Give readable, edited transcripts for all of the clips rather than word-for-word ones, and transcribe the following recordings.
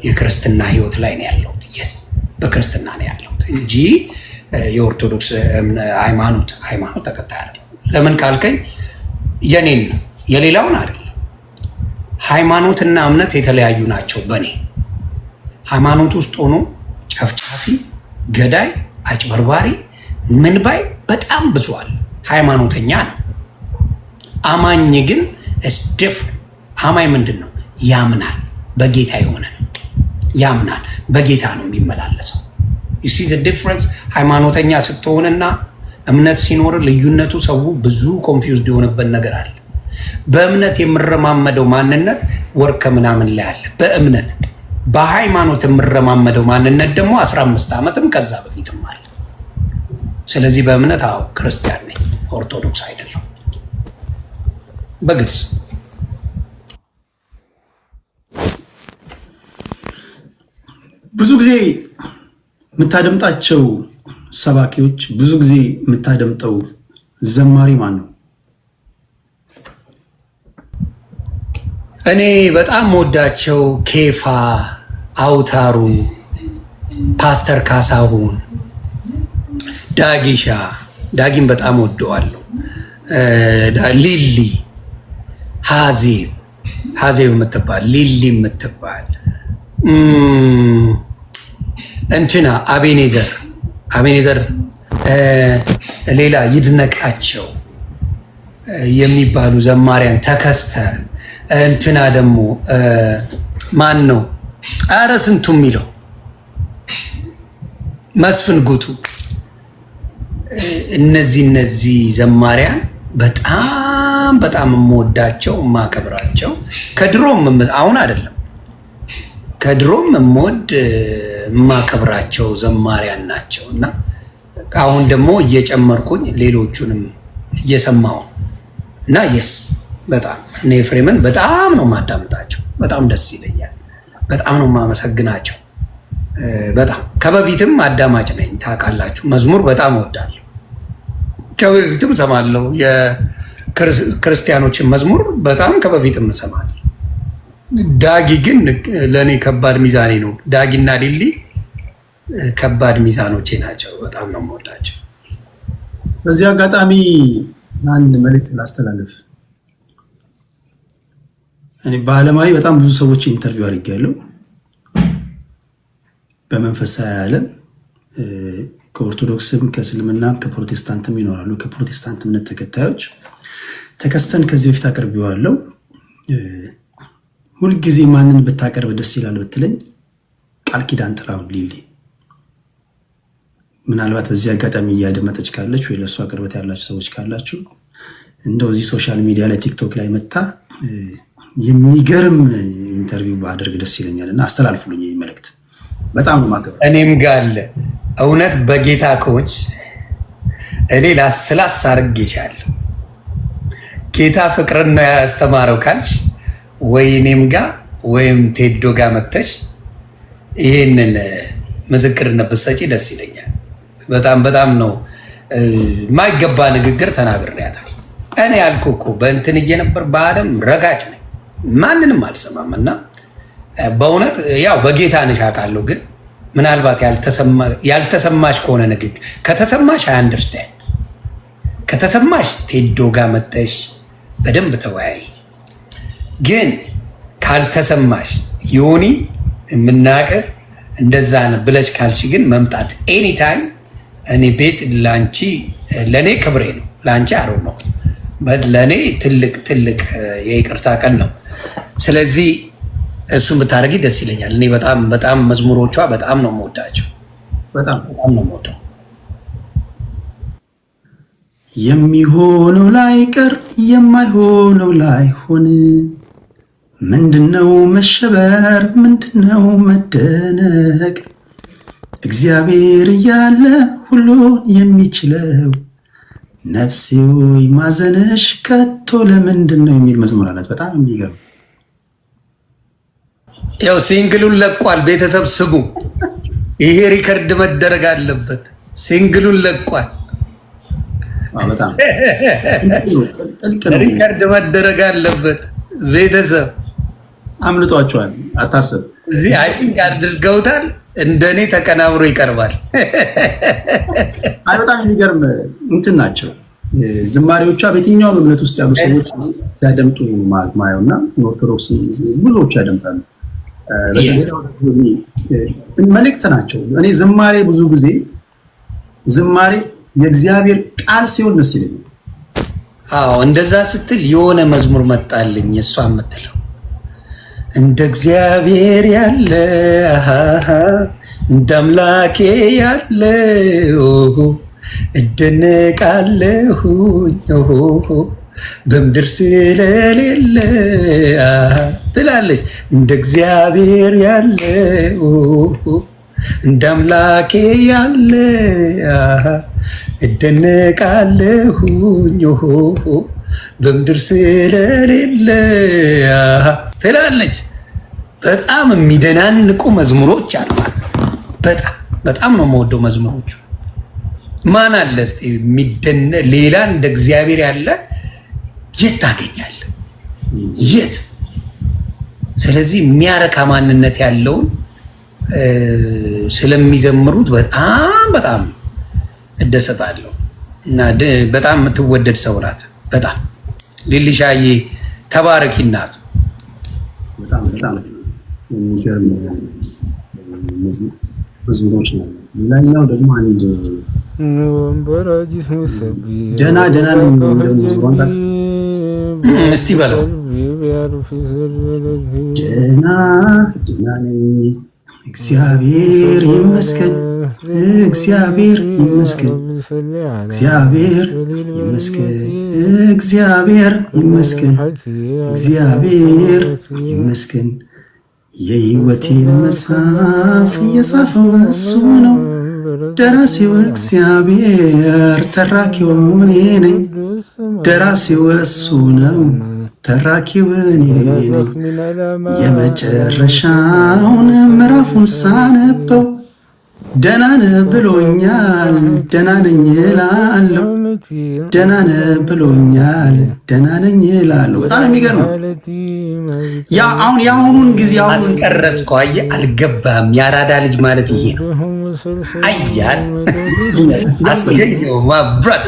የክርስትና ህይወት ላይ ነው ያለሁት። የስ በክርስትና ነው ያለሁት እንጂ የኦርቶዶክስ ሃይማኖት ተከታይ አይደለም። ለምን ካልከኝ የኔን ነው የሌላውን አይደለም። ሃይማኖትና እምነት የተለያዩ ናቸው። በኔ ሃይማኖት ውስጥ ሆኖ ጨፍጫፊ፣ ገዳይ፣ አጭበርባሪ ምን ባይ በጣም ብዙዋል። ሃይማኖተኛ ነው። አማኝ ግን አማኝ ምንድን ነው? ያምናል። በጌታ የሆነ ነው። ያምናል። በጌታ ነው የሚመላለሰው። you see the difference። ሃይማኖተኛ ስትሆንና እምነት ሲኖር ልዩነቱ ሰው ብዙ ኮንፊውዝድ የሆነበት ነገር አለ። በእምነት የምረማመደው ማንነት ወርቅ ምናምን ላይ አለ። በሃይማኖት የምረማመደው ማንነት ደግሞ 15 ዓመትም ከዛ በፊትም አለ። ስለዚህ በእምነት ክርስቲያን ነኝ፣ ኦርቶዶክስ አይደለም። በግልጽ ብዙ ጊዜ የምታደምጣቸው ሰባኪዎች፣ ብዙ ጊዜ የምታደምጠው ዘማሪ ማን ነው? እኔ በጣም ወዳቸው ኬፋ፣ አውታሩ፣ ፓስተር ካሳሁን፣ ዳጊን በጣም ወደዋለሁ። ሊሊ፣ ሀዜብ የምትባል ሊሊ የምትባል እንትና አቤኔዘር ሌላ ይድነቃቸው የሚባሉ ዘማሪያን ተከስተ እንትና ደግሞ ማን ነው? ኧረ ስንቱ የሚለው መስፍን ጉቱ። እነዚህ ዘማሪያን በጣም የምወዳቸው የማከብራቸው ከድሮም አሁን አይደለም ከድሮም የምወድ የማከብራቸው ዘማሪያን ናቸው እና አሁን ደግሞ እየጨመርኩኝ ሌሎቹንም እየሰማሁ እና በጣም እነ ኤፍሬምን በጣም ነው የማዳምጣቸው። በጣም ደስ ይለኛል። በጣም ነው የማመሰግናቸው። በጣም ከበፊትም አዳማጭ ነኝ ታውቃላችሁ። መዝሙር በጣም እወዳለሁ። ከበፊትም እሰማለሁ። የክርስቲያኖችን መዝሙር በጣም ከበፊትም እሰማለሁ። ዳጊ ግን ለእኔ ከባድ ሚዛኔ ነው። ዳጊና ሊሊ ከባድ ሚዛኖቼ ናቸው። በጣም ነው የምወዳቸው። በዚህ አጋጣሚ አንድ መልዕክት ላስተላልፍ። እኔ በዓለማዊ በጣም ብዙ ሰዎችን ኢንተርቪው አድርጌያለሁ። በመንፈሳዊ ዓለም ከኦርቶዶክስም ከእስልምናም ከፕሮቴስታንትም ይኖራሉ። ከፕሮቴስታንት እምነት ተከታዮች ተከስተን ከዚህ በፊት አቅርቤዋለሁ። ሁልጊዜ ማንን ብታቀርብ ደስ ይላል ብትለኝ ቃል ኪዳን ጥላሁን ሊሊ። ምናልባት በዚህ አጋጣሚ እያደመጠች ካለች ወይ ለእሷ ቅርበት ያላችሁ ሰዎች ካላችሁ እንደው እዚህ ሶሻል ሚዲያ ላይ ቲክቶክ ላይ መታ የሚገርም ኢንተርቪው ባደርግ ደስ ይለኛል እና አስተላልፉልኝ ይህ መልእክት። በጣም ነው ማከብር። እኔም ጋር አለ እውነት በጌታ ከሆንሽ እኔ ላስላስ አድርጌሻለሁ። ጌታ ፍቅርን ነው ያስተማረው ካልሽ ወይ እኔም ጋር ወይም ቴዶ ጋር መተሽ ይሄንን ምስክርነት ብትሰጪ ደስ ይለኛል። በጣም ነው የማይገባ ንግግር ተናግሬያታለሁ። እኔ ያልኩህ እኮ በእንትን እየነበር በአለም ረጋጭ ነኝ፣ ማንንም አልሰማም እና በእውነት ያው በጌታ ነሽ አውቃለሁ። ግን ምናልባት ያልተሰማሽ ከሆነ ንግግር ከተሰማሽ አንደርስታንድ ከተሰማሽ ቴዶ ጋር መተሽ በደንብ ተወያይ። ግን ካልተሰማሽ ዮኒ የምናውቅህ እንደዛ ነው ብለሽ ካልሽ ግን መምጣት ኤኒታይም እኔ ቤት ላንቺ ለኔ ክብሬ ነው። ላንቺ አሮ ነው ለኔ ትልቅ የይቅርታ ቀን ነው። ስለዚህ እሱን ብታረጊ ደስ ይለኛል። እኔ በጣም መዝሙሮቿ በጣም ነው የምወዳቸው። በጣም ነው የምወደው። የሚሆነው ላይቀር የማይሆነው ላይሆን፣ ምንድነው መሸበር? ምንድነው መደነቅ? እግዚአብሔር እያለ ሁሉን የሚችለው ነፍሴ ሆይ ማዘንሽ ከቶ ለምንድን ነው የሚል መዝሙር አላት። በጣም የሚገርም ያው ሲንግሉን ለቋል። ቤተሰብ ስሙ፣ ይሄ ሪከርድ መደረግ አለበት። ሲንግሉን ለቋል። በጣም ሪከርድ መደረግ አለበት። ቤተሰብ አምልጧቸዋል፣ አታስብ። እዚህ አይ ቲንክ አድርገውታል። እንደኔ ተቀናብሮ ይቀርባል። አይ በጣም የሚገርም እንትን ናቸው ዝማሬዎቿ። በየትኛውም እምነት ውስጥ ያሉ ሰዎች ሲያደምጡ ማየው እና ኦርቶዶክስ ብዙዎቹ ያደምጣሉ። መልእክት ናቸው። እኔ ዝማሬ ብዙ ጊዜ ዝማሬ የእግዚአብሔር ቃል ሲሆን ደስ ይለኛል። አዎ እንደዛ ስትል የሆነ መዝሙር መጣልኝ። እሷ የምትለው እንደ እግዚአብሔር ያለ እንደ አምላኬ ያለ እደነቃለሁኝ በምድር ስለሌለ ትላለች። እንደ እግዚአብሔር ያለ እንደ አምላኬ ያለ እደነቃለሁኝ በምድር ስለሌለ ትላለች። በጣም የሚደናንቁ መዝሙሮች አሏት። በጣም ነው የምወደው መዝሙሮቹ። ማን አለ እስቲ ሌላ እንደ እግዚአብሔር ያለ የት ታገኛለህ? የት? ስለዚህ የሚያረካ ማንነት ያለውን ስለሚዘምሩት በጣም እደሰታለሁ እና በጣም የምትወደድ ሰው ናት። በጣም ሊሊሻዬ ተባረኪ እናቱ። በጣም የሚገርም መዝሙሮች ነው። ሌላኛው ደግሞ አንድ ደህና ነኝ እስቲ በለው። ደህና ነኝ እግዚአብሔር ይመስገን፣ እግዚአብሔር ይመስገን፣ እግዚአብሔር ይመስገን፣ እግዚአብሔር ይመስገን፣ እግዚአብሔር ይመስገን። የሕይወቴን መጽሐፍ እየጻፈው እሱ ነው። ደራሲው እግዚአብሔር ተራኪው እኔ ነኝ። ደራሲው እሱ ነው ተራኪው እኔ ነኝ። የመጨረሻውን ምዕራፉን ሳነበው ደህና ነህ ብሎኛል፣ ደህና ነኝ እላለሁ። ደህና ነህ ብሎኛል፣ ደህና ነኝ እላለሁ። በጣም የሚገርም አሁን የአሁኑን ጊዜ አስቀረጽከው። አየህ አልገባህም። የአራዳ ልጅ ማለት ይሄ ነው። አያል አስገኘው ማብራት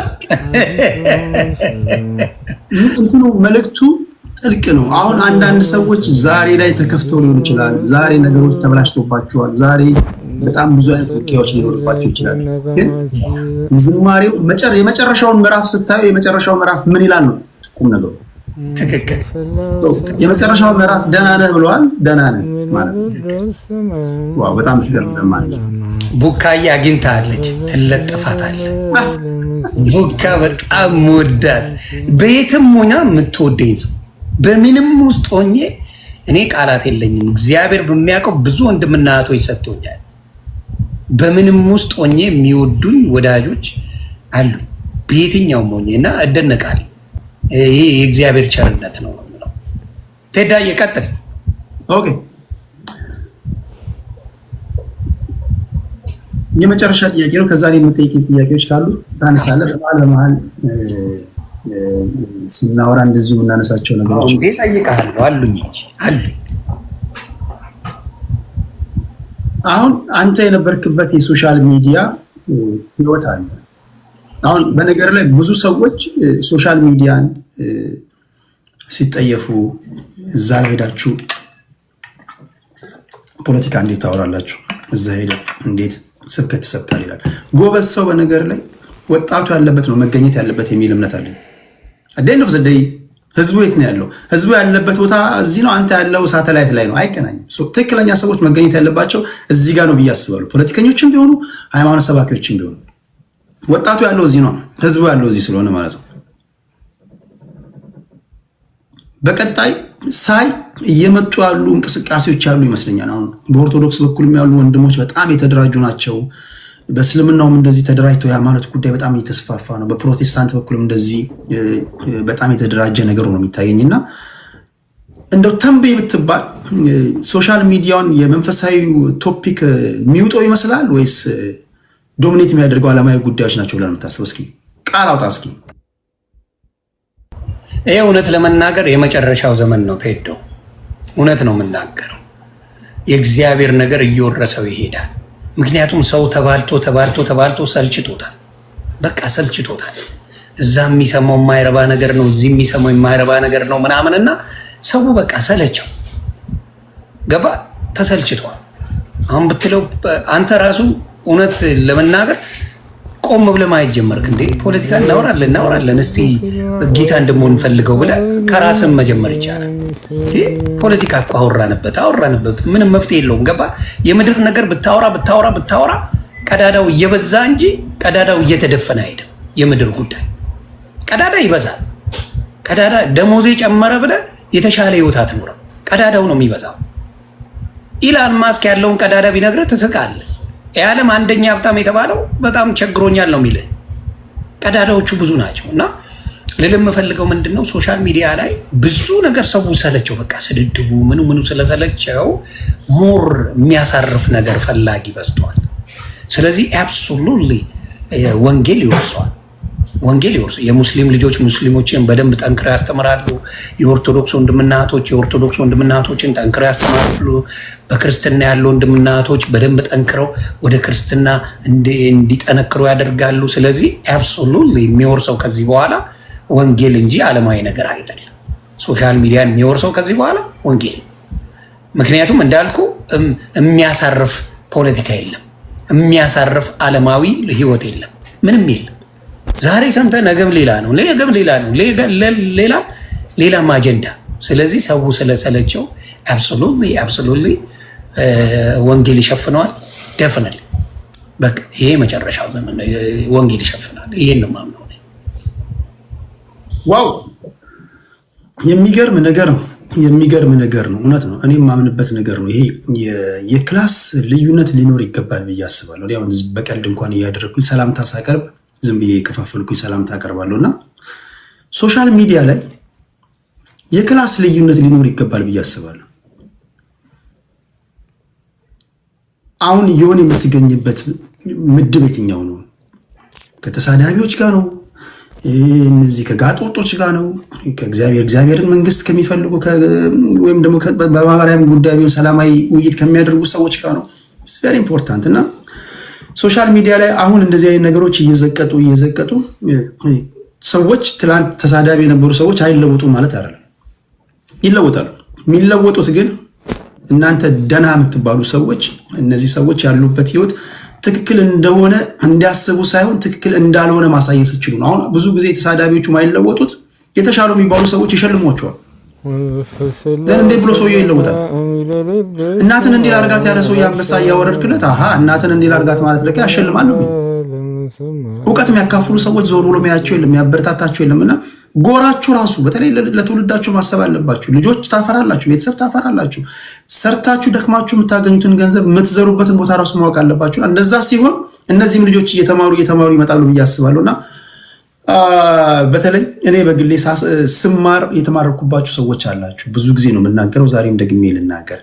እንትኑ መልእክቱ ጥልቅ ነው። አሁን አንዳንድ ሰዎች ዛሬ ላይ ተከፍተው ሊሆን ይችላል። ዛሬ ነገሮች ተበላሽቶባቸዋል። ዛሬ በጣም ብዙ አይነት ውጊያዎች ሊኖርባቸው ይችላል። ግን ዝማሬው የመጨረሻውን ምዕራፍ ስታዩ የመጨረሻው ምዕራፍ ምን ይላል ነው ቁም ነገሩ። ትክክል። የመጨረሻው ምዕራፍ ደህና ነህ ብለዋል። ደህና ነህ ማለት ዋው! በጣም ትገርም ዘማሪ ቡካዬ አግኝታለች፣ ትለጠፋታለህ። ቡካ በጣም ወዳት። በየትም ሆና የምትወደኝ ሰው በምንም ውስጥ ሆኜ እኔ ቃላት የለኝም። እግዚአብሔር በሚያውቀው ብዙ ወንድምና እህቶች ሰጥቶኛል። በምንም ውስጥ ሆኜ የሚወዱኝ ወዳጆች አሉ፣ በየትኛውም ሆኜ እና እደነቃለሁ። ይሄ የእግዚአብሔር ቸርነት ነው ነው። ቴዳዬ ቀጥል። ኦኬ፣ የመጨረሻ ጥያቄ ነው። ከዛ ላይ የምጠይቅኝ ጥያቄዎች ካሉ ታነሳለህ። በመሀል ስናወራ እንደዚሁ የምናነሳቸው ነገሮች ጠይቃለሁ አሉኝ እንጂ አሉኝ። አሁን አንተ የነበርክበት የሶሻል ሚዲያ ህይወት አለ። አሁን በነገር ላይ ብዙ ሰዎች ሶሻል ሚዲያን ሲጠየፉ እዛ ሄዳችሁ ፖለቲካ እንዴት ታወራላችሁ፣ እዛ ሄደ እንዴት ስብከት ትሰብካል ይላል። ጎበዝ ሰው በነገር ላይ ወጣቱ ያለበት ነው መገኘት ያለበት የሚል እምነት አለኝ። አደን ኦፍ ዘ ዴይ ህዝቡ የት ነው ያለው? ህዝቡ ያለበት ቦታ እዚህ ነው። አንተ ያለው ሳተላይት ላይ ነው። አይገናኝም። ትክክለኛ ሰዎች መገኘት ያለባቸው እዚህ ጋር ነው ብዬ አስባለሁ። ፖለቲከኞችም ቢሆኑ ሃይማኖት ሰባኪዎችም ቢሆኑ ወጣቱ ያለው እዚህ ነው። ህዝቡ ያለው እዚህ ስለሆነ ማለት ነው። በቀጣይ ሳይ እየመጡ ያሉ እንቅስቃሴዎች ያሉ ይመስለኛል። አሁን በኦርቶዶክስ በኩልም ያሉ ወንድሞች በጣም የተደራጁ ናቸው። በእስልምናውም እንደዚህ ተደራጅተው የሃይማኖት ጉዳይ በጣም እየተስፋፋ ነው። በፕሮቴስታንት በኩልም እንደዚህ በጣም የተደራጀ ነገር ነው የሚታየኝ እና እንደው ተንብይ ብትባል ሶሻል ሚዲያውን የመንፈሳዊ ቶፒክ የሚውጠው ይመስላል ወይስ ዶሚኔት የሚያደርገው ዓለማዊ ጉዳዮች ናቸው ብለን የምታስበው? እስኪ ቃል አውጣ እስኪ። ይሄ እውነት ለመናገር የመጨረሻው ዘመን ነው። ተሄደው እውነት ነው የምናገረው። የእግዚአብሔር ነገር እየወረሰው ይሄዳል። ምክንያቱም ሰው ተባልቶ ሰልችቶታል። በቃ ሰልችቶታል። እዛ የሚሰማው የማይረባ ነገር ነው፣ እዚህ የሚሰማው የማይረባ ነገር ነው ምናምንና ሰው በቃ ሰለቸው ገባ፣ ተሰልችቷል። አሁን ብትለው አንተ ራሱ እውነት ለመናገር ቆም ብለህ ማየት ጀመርክ። እንዴ ፖለቲካ እናወራለን እስቲ ጌታ እንደምሆን እንፈልገው ብለህ ከራስን መጀመር ይቻላል። ፖለቲካ እኮ አወራንበት ምንም መፍትሄ የለውም። ገባ የምድር ነገር ብታወራ ቀዳዳው እየበዛ እንጂ ቀዳዳው እየተደፈነ አይደለም። የምድር ጉዳይ ቀዳዳ ይበዛል። ቀዳዳ ደሞዜ ጨመረ ብለህ የተሻለ ህይወት አትኖርም። ቀዳዳው ነው የሚበዛው። ኢላን ማስክ ያለውን ቀዳዳ ቢነግርህ ትስቃለህ። የዓለም አንደኛ ሀብታም የተባለው በጣም ቸግሮኛል ነው የሚልህ። ቀዳዳዎቹ ብዙ ናቸው። እና ልልም የምፈልገው ምንድን ነው ሶሻል ሚዲያ ላይ ብዙ ነገር ሰው ሰለቸው። በቃ ስድድቡ ምኑ ስለሰለቸው ሞር የሚያሳርፍ ነገር ፈላጊ በዝቷል። ስለዚህ አብሶሉትሊ ወንጌል ይወርሰዋል። የሙስሊም ልጆች ሙስሊሞችን በደንብ ጠንክረው ያስተምራሉ። የኦርቶዶክስ ወንድምና እህቶችን ጠንክረው ያስተምራሉ። በክርስትና ያሉ ወንድምና እህቶች በደንብ ጠንክረው ወደ ክርስትና እንዲጠነክሩ ያደርጋሉ። ስለዚህ አብሶሉትሊ የሚወርሰው ከዚህ በኋላ ወንጌል እንጂ ዓለማዊ ነገር አይደለም። ሶሻል ሚዲያን የሚወርሰው ከዚህ በኋላ ወንጌል። ምክንያቱም እንዳልኩ የሚያሳርፍ ፖለቲካ የለም፣ የሚያሳርፍ ዓለማዊ ህይወት የለም፣ ምንም የለም። ዛሬ ሰምተህ ነገም ሌላ ነው፣ ሌላም አጀንዳ። ስለዚህ ሰው ስለሰለቸው አብሶሉትሊ ወንጌል ይሸፍነዋል። ደፍነል በቃ ይሄ መጨረሻው ዘመን ነው። ወንጌል ይሸፍናል። ይሄን ነው ማምነው። ዋው የሚገርም ነገር ነው። እውነት ነው። እኔ የማምንበት ነገር ነው። ይሄ የክላስ ልዩነት ሊኖር ይገባል ብዬ አስባለሁ። ያው በቀልድ እንኳን እያደረግኩኝ ሰላምታ ሳቀርብ ዝም ብዬ የከፋፈልኩኝ ሰላምታ አቀርባለሁ እና ሶሻል ሚዲያ ላይ የክላስ ልዩነት ሊኖር ይገባል ብዬ አስባለሁ። አሁን የሆነ የምትገኝበት ምድብ የትኛው ነው? ከተሳዳቢዎች ጋር ነው? እነዚህ ከጋጦጦች ጋር ነው? እግዚአብሔርን መንግስት ከሚፈልጉ ወይም ደግሞ በማህበራዊ ጉዳይ ሰላማዊ ውይይት ከሚያደርጉ ሰዎች ጋር ነው? ቬሪ ኢምፖርታንት። እና ሶሻል ሚዲያ ላይ አሁን እንደዚህ አይነት ነገሮች እየዘቀጡ ሰዎች ትላንት ተሳዳቢ የነበሩ ሰዎች አይለወጡም ማለት አይደለም፣ ይለወጣሉ። የሚለወጡት ግን እናንተ ደና የምትባሉ ሰዎች፣ እነዚህ ሰዎች ያሉበት ህይወት ትክክል እንደሆነ እንዲያስቡ ሳይሆን ትክክል እንዳልሆነ ማሳየት ሲችሉ ነው። አሁን ብዙ ጊዜ ተሳዳቢዎቹ ማይለወጡት የተሻሉ የሚባሉ ሰዎች ይሸልሟቸዋል። እንዴ ብሎ ሰውዬው ይለወጣል። እናትን እንዲህ ላርጋት ያለ ሰውዬ አንበሳ እያወረድክለት እናትን እንዲህ ላርጋት ማለት ለካ ያሸልማሉ። እውቀት የሚያካፍሉ ሰዎች ዞር ብሎ የሚያቸው የለም፣ የሚያበረታታቸው የለም። እና ጎራችሁ ራሱ በተለይ ለትውልዳችሁ ማሰብ አለባችሁ። ልጆች ታፈራላችሁ፣ ቤተሰብ ታፈራላችሁ። ሰርታችሁ ደክማችሁ የምታገኙትን ገንዘብ የምትዘሩበትን ቦታ ራሱ ማወቅ አለባችሁ። እንደዛ ሲሆን እነዚህም ልጆች እየተማሩ ይመጣሉ ብዬ አስባለሁ። እና በተለይ እኔ በግሌ ስማር የተማረኩባችሁ ሰዎች አላችሁ። ብዙ ጊዜ ነው የምናገረው፣ ዛሬም ደግሜ ልናገር።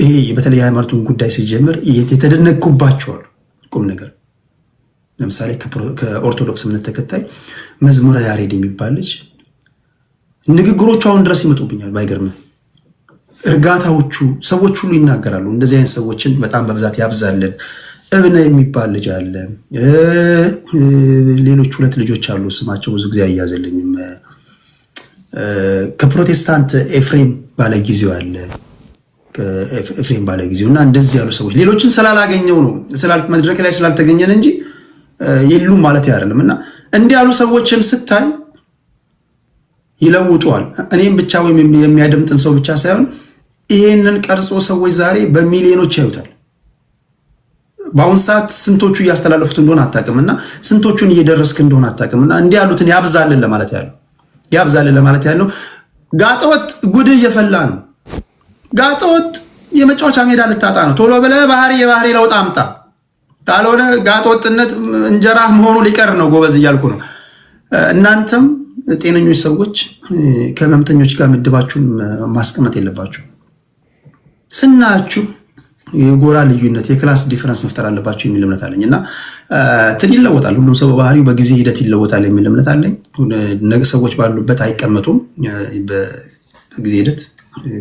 ይሄ በተለይ የሃይማኖቱን ጉዳይ ሲጀምር የተደነቅኩባቸዋል ቁም ነገር። ለምሳሌ ከኦርቶዶክስ እምነት ተከታይ መዝሙረ ያሬድ የሚባል ልጅ ንግግሮቹ አሁን ድረስ ይመጡብኛል። ባይገርምህ እርጋታዎቹ ሰዎች ሁሉ ይናገራሉ። እንደዚህ አይነት ሰዎችን በጣም በብዛት ያብዛልን። እብነ የሚባል ልጅ አለ። ሌሎች ሁለት ልጆች አሉ፣ ስማቸው ብዙ ጊዜ አያዘልኝም። ከፕሮቴስታንት ኤፍሬም ባለጊዜው አለ፣ ኤፍሬም ባለጊዜው። እና እንደዚህ ያሉ ሰዎች ሌሎችን ስላላገኘው ነው መድረክ ላይ ስላልተገኘን እንጂ የሉም ማለት አይደለም። እና እንዲህ ያሉ ሰዎችን ስታይ ይለውጠዋል። እኔም ብቻ ወይም የሚያደምጥን ሰው ብቻ ሳይሆን ይሄንን ቀርጾ ሰዎች ዛሬ በሚሊዮኖች ያዩታል። በአሁን ሰዓት ስንቶቹ እያስተላለፉት እንደሆነ አታውቅምና ስንቶቹን እየደረስክ እንደሆነ አታውቅምና እንዲህ ያሉትን ያብዛልን ለማለት ያለው ጋጠወጥ ጉድ እየፈላ ነው። ጋጠወጥ የመጫወቻ ሜዳ ልታጣ ነው። ቶሎ ብለህ የባህሪ ለውጥ አምጣ፣ ካልሆነ ጋጠወጥነት እንጀራ መሆኑ ሊቀር ነው። ጎበዝ እያልኩ ነው። እናንተም ጤነኞች ሰዎች ከህመምተኞች ጋር ምድባችሁን ማስቀመጥ የለባችሁ። ስናችሁ የጎራ ልዩነት የክላስ ዲፈረንስ መፍጠር አለባቸው የሚል እምነት አለኝ። እና ይለወጣል። ሁሉም ሰው በባህሪው በጊዜ ሂደት ይለወጣል የሚል እምነት አለኝ። ነገ ሰዎች ባሉበት አይቀመጡም። በጊዜ ሂደት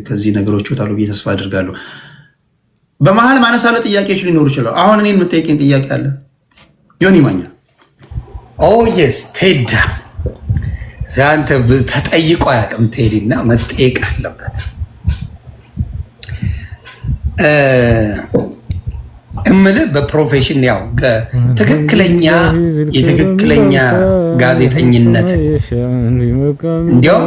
ከዚህ ነገሮች ይወጣሉ ብዬ ተስፋ አድርጋለሁ። በመሀል ማነሳለ ጥያቄዎች ሊኖሩ ይችላሉ። አሁን እኔን የምጠይቀኝ ጥያቄ አለ። ዮኒ ማኛ የስ ቴድ ዛንተ ተጠይቆ አያውቅም። ቴዲና መጠየቅ አለበት። እምልህ በፕሮፌሽን ያው ትክክለኛ የትክክለኛ ጋዜጠኝነት እንዲያው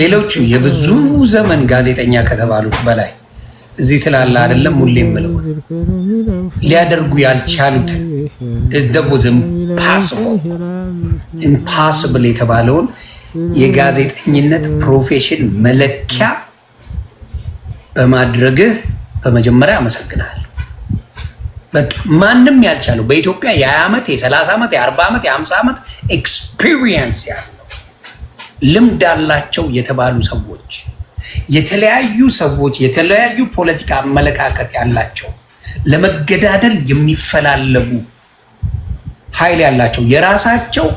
ሌሎቹ የብዙ ዘመን ጋዜጠኛ ከተባሉት በላይ እዚህ ስላለ አይደለም ሁሌ የምለው ሊያደርጉ ያልቻሉትን እዘቡዝም ኢምፖሲብል የተባለውን የጋዜጠኝነት ፕሮፌሽን መለኪያ በማድረግህ በመጀመሪያ አመሰግናለሁ። በቃ ማንም ያልቻለው በኢትዮጵያ የ20 ዓመት የ30 ዓመት የ40 ዓመት የ50 ዓመት ኤክስፒሪየንስ ያለው ልምድ አላቸው የተባሉ ሰዎች የተለያዩ ሰዎች የተለያዩ ፖለቲካ አመለካከት ያላቸው ለመገዳደል የሚፈላለጉ ኃይል ያላቸው የራሳቸው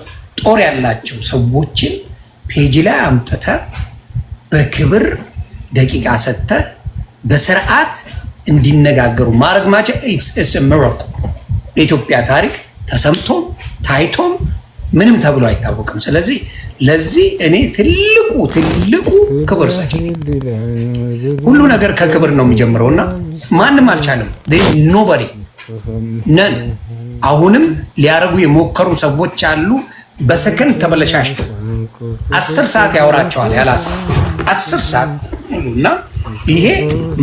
ጦር ያላቸው ሰዎችን ፔጅ ላይ አምጥተ በክብር ደቂቃ ሰጥተ በስርዓት እንዲነጋገሩ ማድረግ ማቸው ኢትስ ሚራክል። በኢትዮጵያ ታሪክ ተሰምቶም ታይቶም ምንም ተብሎ አይታወቅም። ስለዚህ ለዚህ እኔ ትልቁ ክብር ሰጪ። ሁሉ ነገር ከክብር ነው የሚጀምረውና ማንም አልቻለም። ኖበዲ ነን። አሁንም ሊያረጉ የሞከሩ ሰዎች አሉ። በሰከንድ ተበለሻሽቶ 10 ሰዓት ያወራቸዋል ያላስ 10 ሰዓት እና ይሄ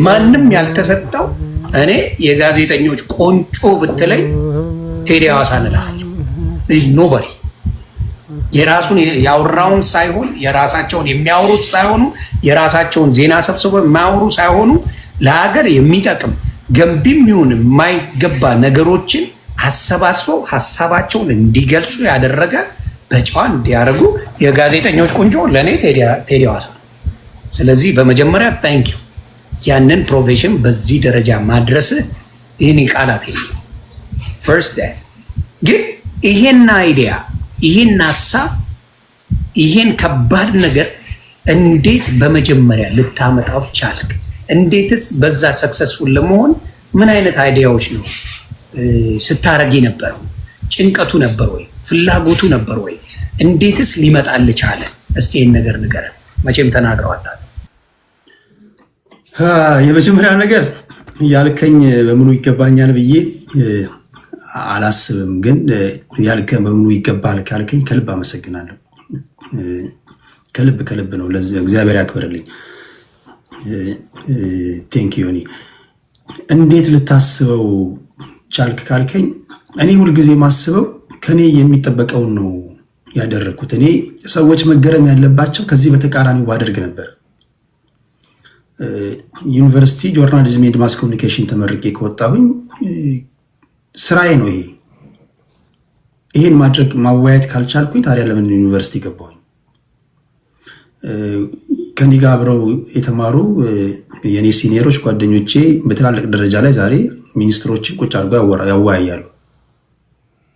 ማንም ያልተሰጠው እኔ የጋዜጠኞች ቆንጮ ብትለኝ ቴዲ ሐዋሳን እልሃለሁ። ኖበዲ የራሱን ያወራውን ሳይሆን የራሳቸውን የሚያወሩት ሳይሆኑ የራሳቸውን ዜና ሰብስበው የማያወሩ ሳይሆኑ ለሀገር የሚጠቅም ገንቢም ይሁን የማይገባ ነገሮችን አሰባስበው ሀሳባቸውን እንዲገልጹ ያደረገ በጨዋ እንዲያደርጉ የጋዜጠኞች ቁንጮ ለእኔ ቴዲ ሐዋሳ። ስለዚህ በመጀመሪያ ታንኪዩ ያንን ፕሮፌሽን በዚህ ደረጃ ማድረስህ ይህን ቃላት ፈርስት ግን ይሄን አይዲያ ይሄን ሀሳብ ይሄን ከባድ ነገር እንዴት በመጀመሪያ ልታመጣው ቻልክ? እንዴትስ በዛ ሰክሰስፉል ለመሆን ምን አይነት አይዲያዎች ነው ስታረጊ ነበረው? ጭንቀቱ ነበር ወይ? ፍላጎቱ ነበር ወይ? እንዴትስ ሊመጣልህ ቻለ? እስቲ ይሄን ነገር ንገረን። መቼም ተናግረው አታውቅም። የመጀመሪያ ነገር ያልከኝ በሙሉ ይገባኛል ብዬ አላስብም፣ ግን ያልከኝ በሙሉ ይገባል ካልከኝ ከልብ አመሰግናለሁ። ከልብ ነው። ለዚህ እግዚአብሔር ያክብርልኝ። ቴንክ ዩ ዮኒ። እንዴት ልታስበው ቻልክ ካልከኝ እኔ ሁልጊዜ ማስበው ከኔ የሚጠበቀውን ነው ያደረኩት። እኔ ሰዎች መገረም ያለባቸው ከዚህ በተቃራኒው ባደርግ ነበር። ዩኒቨርሲቲ ጆርናሊዝም ኤንድ ማስ ኮሚኒኬሽን ተመርቄ ከወጣሁኝ ስራዬ ነው ይሄ። ይሄን ማድረግ ማወያየት ካልቻልኩኝ ታዲያ ለምን ዩኒቨርሲቲ ገባሁኝ? ከኔ ጋር አብረው የተማሩ የኔ ሲኒየሮች ጓደኞቼ በትላልቅ ደረጃ ላይ ዛሬ ሚኒስትሮችን ቁጭ አድርገው ያወያያሉ፣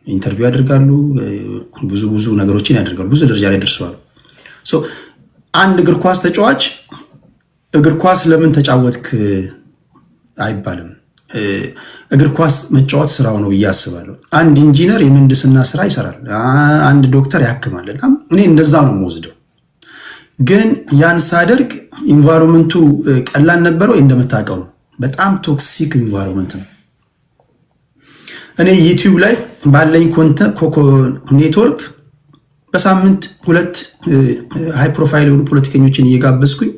ኢንተርቪው ያደርጋሉ፣ ብዙ ነገሮችን ያደርጋሉ። ብዙ ደረጃ ላይ ደርሰዋል። አንድ እግር ኳስ ተጫዋች እግር ኳስ ለምን ተጫወትክ አይባልም። እግር ኳስ መጫወት ስራው ነው ብዬ አስባለሁ። አንድ ኢንጂነር የምህንድስና ስራ ይሰራል፣ አንድ ዶክተር ያክማል። እኔ እንደዛ ነው የምወስደው። ግን ያን ሳደርግ ኢንቫይሮንመንቱ ቀላል ነበረ ወይ? እንደምታውቀው ነው፣ በጣም ቶክሲክ ኢንቫይሮንመንት ነው። እኔ ዩቲዩብ ላይ ባለኝ ኔትወርክ በሳምንት 2 ሃይ ፕሮፋይል የሆኑ ፖለቲከኞችን እየጋበዝኩኝ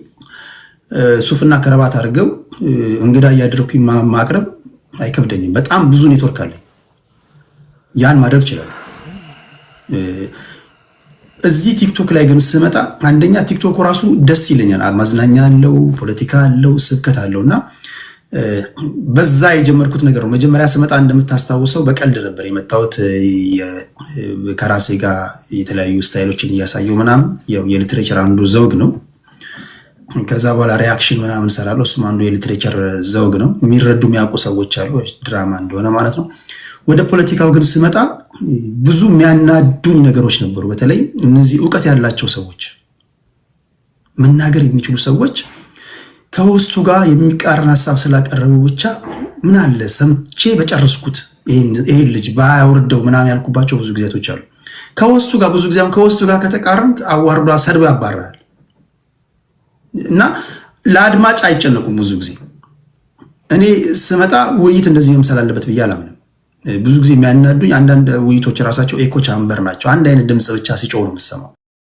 ሱፍና ከረባት አድርገው እንግዳ እያደረኩኝ ማቅረብ አይከብደኝም። በጣም ብዙ ኔትወርክ አለኝ፣ ያን ማድረግ ይችላል። እዚህ ቲክቶክ ላይ ግን ስመጣ አንደኛ ቲክቶክ ራሱ ደስ ይለኛል። ማዝናኛ አለው፣ ፖለቲካ አለው፣ ስብከት አለው እና በዛ የጀመርኩት ነገር ነው። መጀመሪያ ስመጣ እንደምታስታውሰው በቀልድ ነበር የመጣሁት። ከራሴ ጋር የተለያዩ ስታይሎችን እያሳየው ምናምን፣ የሊትሬቸር አንዱ ዘውግ ነው። ከዛ በኋላ ሪያክሽን ምናምን ሰራለሁ። እሱም አንዱ የሊትሬቸር ዘውግ ነው። የሚረዱ የሚያውቁ ሰዎች አሉ፣ ድራማ እንደሆነ ማለት ነው። ወደ ፖለቲካው ግን ስመጣ ብዙ የሚያናዱኝ ነገሮች ነበሩ። በተለይ እነዚህ እውቀት ያላቸው ሰዎች፣ መናገር የሚችሉ ሰዎች ከውስጡ ጋር የሚቃረን ሀሳብ ስላቀረቡ ብቻ ምን አለ ሰምቼ በጨረስኩት ይሄን ልጅ ባያወርደው ምናምን ያልኩባቸው ብዙ ጊዜቶች አሉ። ከውስጡ ጋር ብዙ ጊዜ ከውስጡ ጋር ከተቃረን አዋርዷ ሰድባ ያባራል እና ለአድማጭ አይጨነቁም። ብዙ ጊዜ እኔ ስመጣ ውይይት እንደዚህ መምሰል አለበት ብዬ አላምንም። ብዙ ጊዜ የሚያናዱኝ አንዳንድ ውይይቶች ራሳቸው ኤኮ ቻምበር ናቸው። አንድ አይነት ድምፅ ብቻ ሲጮህ ነው የምሰማው።